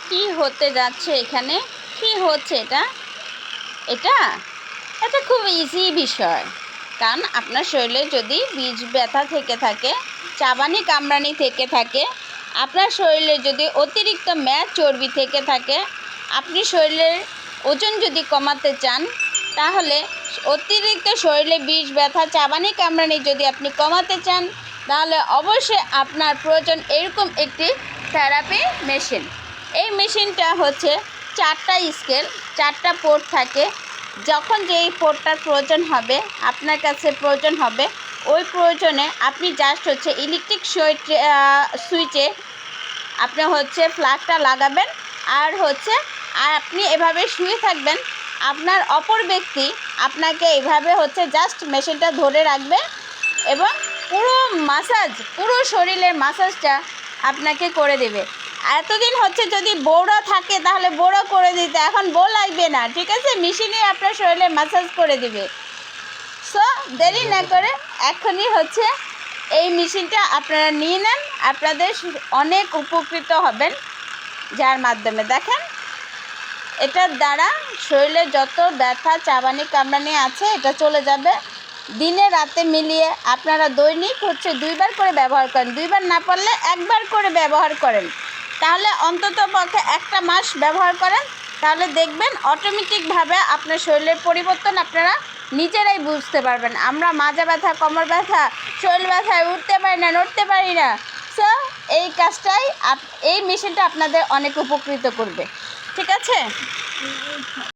কি হতে যাচ্ছে এখানে? কি হচ্ছে এটা? এটা এটা খুব ইজি বিষয়। কারণ আপনার শরীরে যদি বীজ ব্যথা থেকে থাকে, চাবানি কামড়ানি থেকে থাকে, আপনার শরীরে যদি অতিরিক্ত মেদ চর্বি থেকে থাকে, আপনি শরীরের ওজন যদি কমাতে চান, তাহলে অতিরিক্ত শরীরে বীজ ব্যথা চাবানি কামড়ানি যদি আপনি কমাতে চান, তাহলে অবশ্যই আপনার প্রয়োজন এরকম একটি থেরাপি মেশিন। এই মেশিনটা হচ্ছে 4টা স্কেল, 4টা পোর্ট থাকে। যখন যেই পোর্টটার প্রয়োজন হবে, আপনার কাছে প্রয়োজন হবে, ওই প্রয়োজনে আপনি জাস্ট হচ্ছে ইলেকট্রিক সুইচে আপনি হচ্ছে প্লাগটা লাগাবেন। আর আপনি এভাবে শুয়ে থাকবেন। আপনার অপর ব্যক্তি আপনাকে এইভাবে জাস্ট মেশিনটা ধরে রাখবে এবং পুরো শরীরের মাসাজটা আপনাকে করে দেবে। এতদিন যদি বউরা থাকে তাহলে বউরা করে দিতে, এখন বউ লাগবে না, ঠিক আছে? মেশিনে আপনার শরীরে মাসাজ করে দিবে। সো দেরি না করে এখনই এই মেশিনটা আপনারা নিয়ে নেন, আপনাদের অনেক উপকৃত হবেন। যার মাধ্যমে দেখেন, এটার দ্বারা শরীরে যত ব্যথা চাবানি কামড়ানি আছে এটা চলে যাবে। দিনে রাতে মিলিয়ে আপনারা দৈনিক 2বার করে ব্যবহার করেন, 2বার না পারলে 1বার করে ব্যবহার করেন। তাহলে অন্তত পক্ষে 1টা মাস ব্যবহার করেন, তাহলে দেখবেন অটোমেটিকভাবে আপনার শরীরের পরিবর্তন আপনারা নিজেরাই বুঝতে পারবেন। আমরা মাজা ব্যথা, কোমর ব্যথা, শরীর ব্যথায় উঠতে পারি না, নড়তে পারি না। সো এই মেশিনটা আপনাদের অনেক উপকৃত করবে, ঠিক আছে?